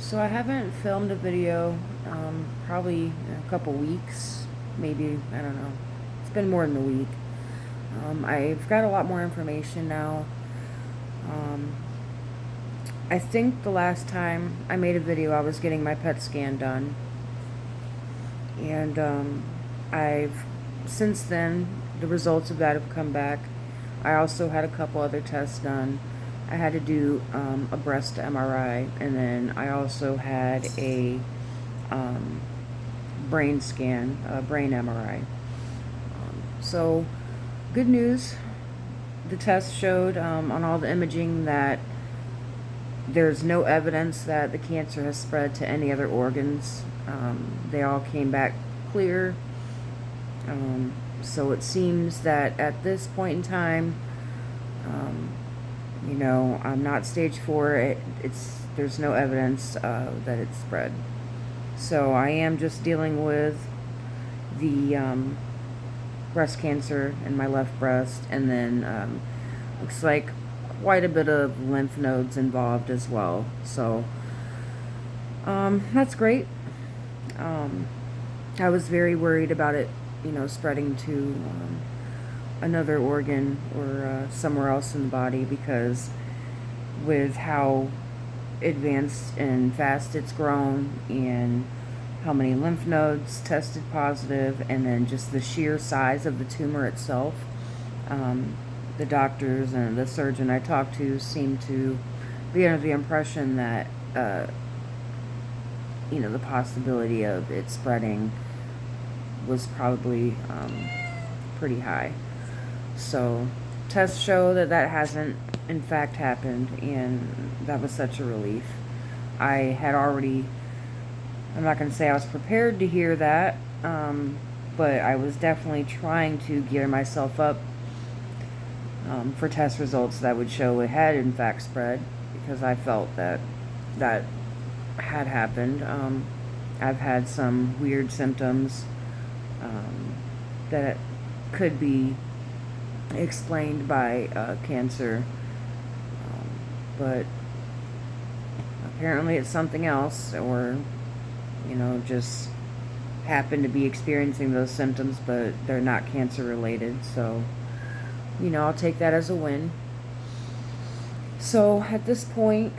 So I haven't filmed a video probably in a couple weeks, maybe, I don't know. It's been more than a week. I've got a lot more information now. Um, I think the last time I made a video I was getting my PET scan done. And I've, since then, the results of that have come back. I also had a couple other tests done. I had to do a breast MRI, and then I also had a brain scan, a brain MRI. So, good news. The test showed on all the imaging that there's no evidence that the cancer has spread to any other organs. They all came back clear. So it seems that at this point in time, I'm not stage 4. There's no evidence that it's spread. So I am just dealing with the breast cancer in my left breast, and then looks like quite a bit of lymph nodes involved as well. So that's great. I was very worried about it, spreading to another organ or somewhere else in the body, because with how advanced and fast it's grown and how many lymph nodes tested positive, and then just the sheer size of the tumor itself, the doctors and the surgeon I talked to seemed to be under the impression that the possibility of it spreading was probably pretty high. So tests show that that hasn't in fact happened, and that was such a relief. I had already, I'm not going to say I was prepared to hear that, but I was definitely trying to gear myself up for test results that would show it had in fact spread, because I felt that that had happened. I've had some weird symptoms that could be explained by cancer, but apparently it's something else, or just happen to be experiencing those symptoms, but they're not cancer related. So I'll take that as a win. So at this point,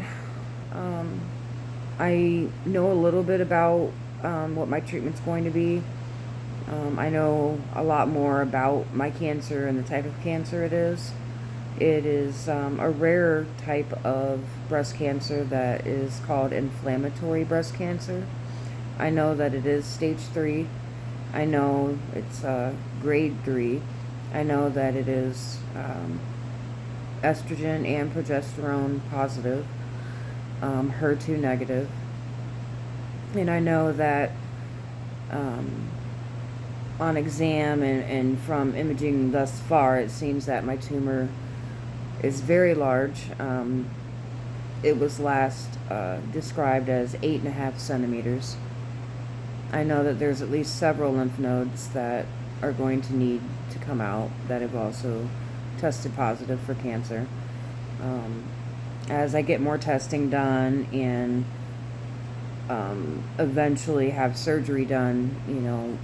I know a little bit about what my treatment's going to be. I know a lot more about my cancer and the type of cancer it is. It is a rare type of breast cancer that is called inflammatory breast cancer. I know that it is stage 3. I know it's grade 3. I know that it is estrogen and progesterone positive, HER2 negative. And I know that on exam and from imaging thus far, it seems that my tumor is very large. It was last described as 8.5 centimeters. I know that there's at least several lymph nodes that are going to need to come out that have also tested positive for cancer. As I get more testing done and eventually have surgery done,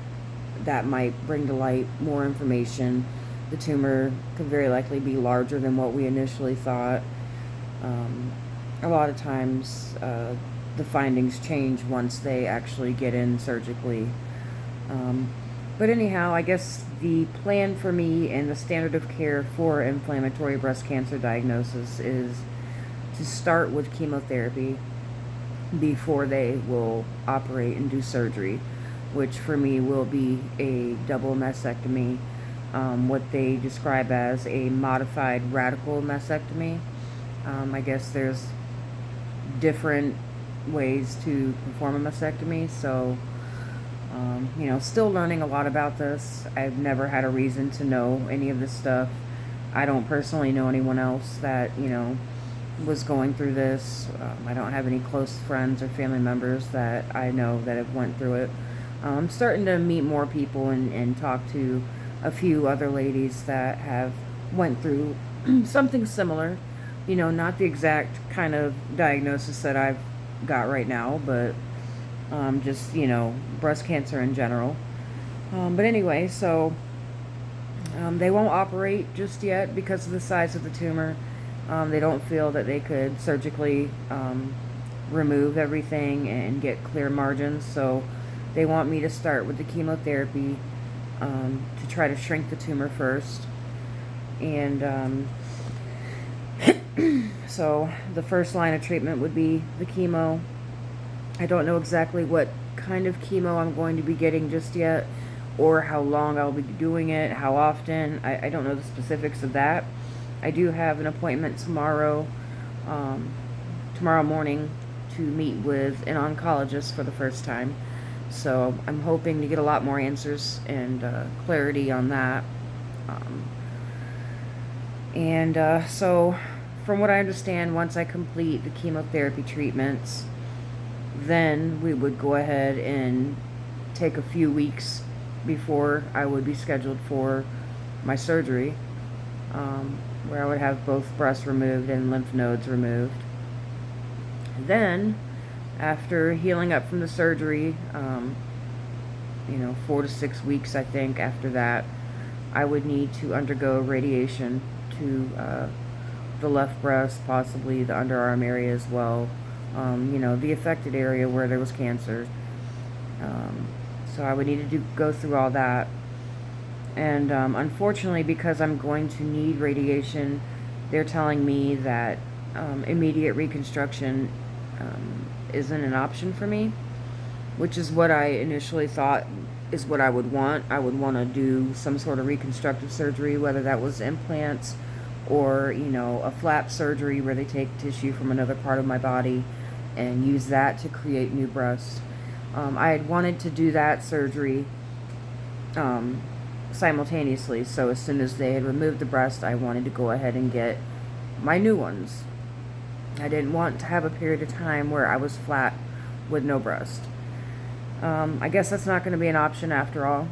that might bring to light more information. The tumor could very likely be larger than what we initially thought. A lot of times the findings change once they actually get in surgically. But anyhow, I guess the plan for me and the standard of care for inflammatory breast cancer diagnosis is to start with chemotherapy before they will operate and do surgery, which for me will be a double mastectomy, what they describe as a modified radical mastectomy. I guess there's different ways to perform a mastectomy, so still learning a lot about this. I've never had a reason to know any of this stuff. I don't personally know anyone else that was going through this. I don't have any close friends or family members that I know that have went through it. I'm starting to meet more people and talk to a few other ladies that have went through something similar. Not the exact kind of diagnosis that I've got right now, but just, breast cancer in general. But anyway, so they won't operate just yet because of the size of the tumor. They don't feel that they could surgically remove everything and get clear margins, so they want me to start with the chemotherapy to try to shrink the tumor first. And so the first line of treatment would be the chemo. I don't know exactly what kind of chemo I'm going to be getting just yet, or how long I'll be doing it, how often. I don't know the specifics of that. I do have an appointment tomorrow morning to meet with an oncologist for the first time. So I'm hoping to get a lot more answers and clarity on that. So from what I understand, once I complete the chemotherapy treatments, then we would go ahead and take a few weeks before I would be scheduled for my surgery, where I would have both breasts removed and lymph nodes removed. Then, after healing up from the surgery, 4 to 6 weeks, I think, after that, I would need to undergo radiation to the left breast, possibly the underarm area as well, the affected area where there was cancer. So I would need to go through all that. And unfortunately, because I'm going to need radiation, they're telling me that immediate reconstruction isn't an option for me, which is what I initially thought is what I would want. I would want to do some sort of reconstructive surgery, whether that was implants or, a flap surgery where they take tissue from another part of my body and use that to create new breasts. I had wanted to do that surgery simultaneously, so as soon as they had removed the breast, I wanted to go ahead and get my new ones. I didn't want to have a period of time where I was flat with no breast. I guess that's not going to be an option after all.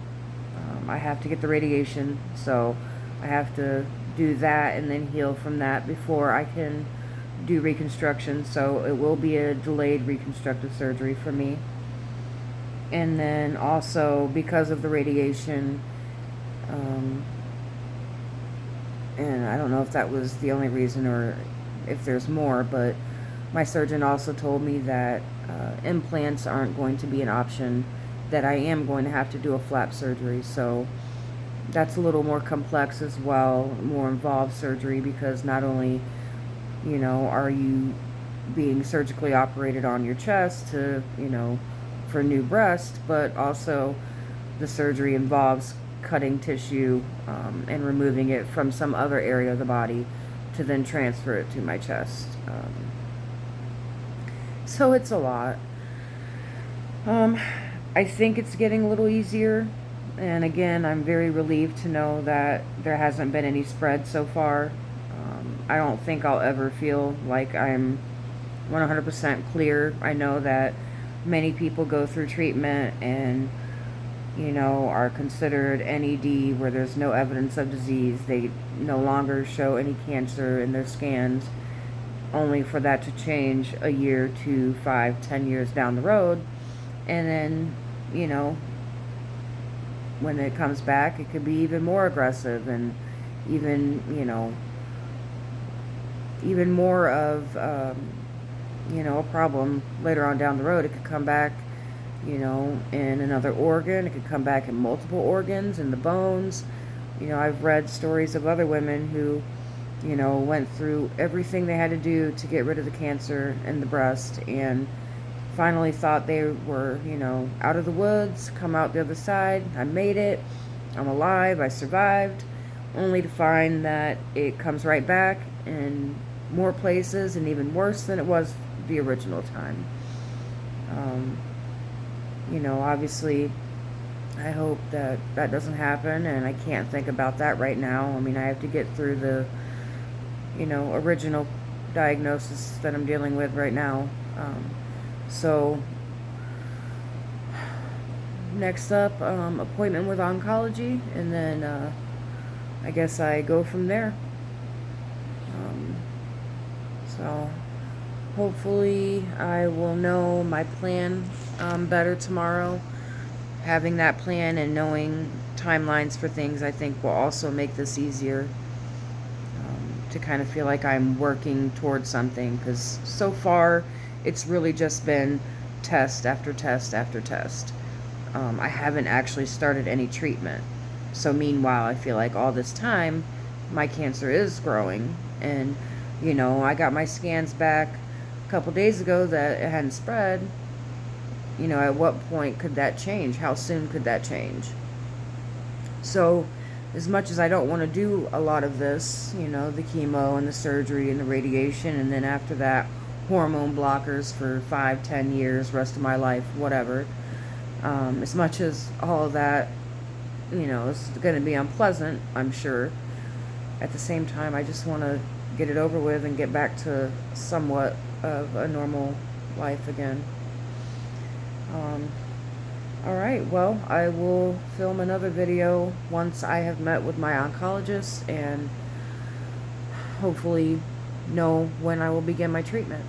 I have to get the radiation, so I have to do that and then heal from that before I can do reconstruction, so it will be a delayed reconstructive surgery for me. And then also, because of the radiation, and I don't know if that was the only reason or if there's more, but my surgeon also told me that implants aren't going to be an option, that I am going to have to do a flap surgery. So that's a little more complex as well, more involved surgery, because not only, are you being surgically operated on your chest to, for new breast, but also the surgery involves cutting tissue and removing it from some other area of the body to then transfer it to my chest. So it's a lot. I think it's getting a little easier, and again, I'm very relieved to know that there hasn't been any spread so far. I don't think I'll ever feel like I'm 100% clear. I know that many people go through treatment and, are considered NED, where there's no evidence of disease. They no longer show any cancer in their scans, only for that to change a year to 5, 10 years down the road. And then, when it comes back, it could be even more aggressive and even, even more of, a problem later on down the road. It could come back, in another organ. It could come back in multiple organs, in the bones. I've read stories of other women who, went through everything they had to do to get rid of the cancer in the breast and finally thought they were, out of the woods, come out the other side. I made it. I'm alive. I survived. Only to find that it comes right back in more places and even worse than it was the original time. Obviously, I hope that that doesn't happen, and I can't think about that right now. I mean, I have to get through the, original diagnosis that I'm dealing with right now. So, next up, appointment with oncology, and then I guess I go from there. So, Hopefully I will know my plan better tomorrow. Having that plan and knowing timelines for things, I think, will also make this easier, to kind of feel like I'm working towards something, because so far it's really just been test after test after test. I haven't actually started any treatment. So meanwhile, I feel like all this time my cancer is growing, and I got my scans back a couple days ago that it hadn't spread. At what point could that change? How soon could that change? So, as much as I don't want to do a lot of this, the chemo and the surgery and the radiation, and then after that, hormone blockers for 5, 10 years, rest of my life, whatever. As much as all of that, is going to be unpleasant, I'm sure. At the same time, I just want to get it over with and get back to somewhat of a normal life again. Alright, well, I will film another video once I have met with my oncologist and hopefully know when I will begin my treatment.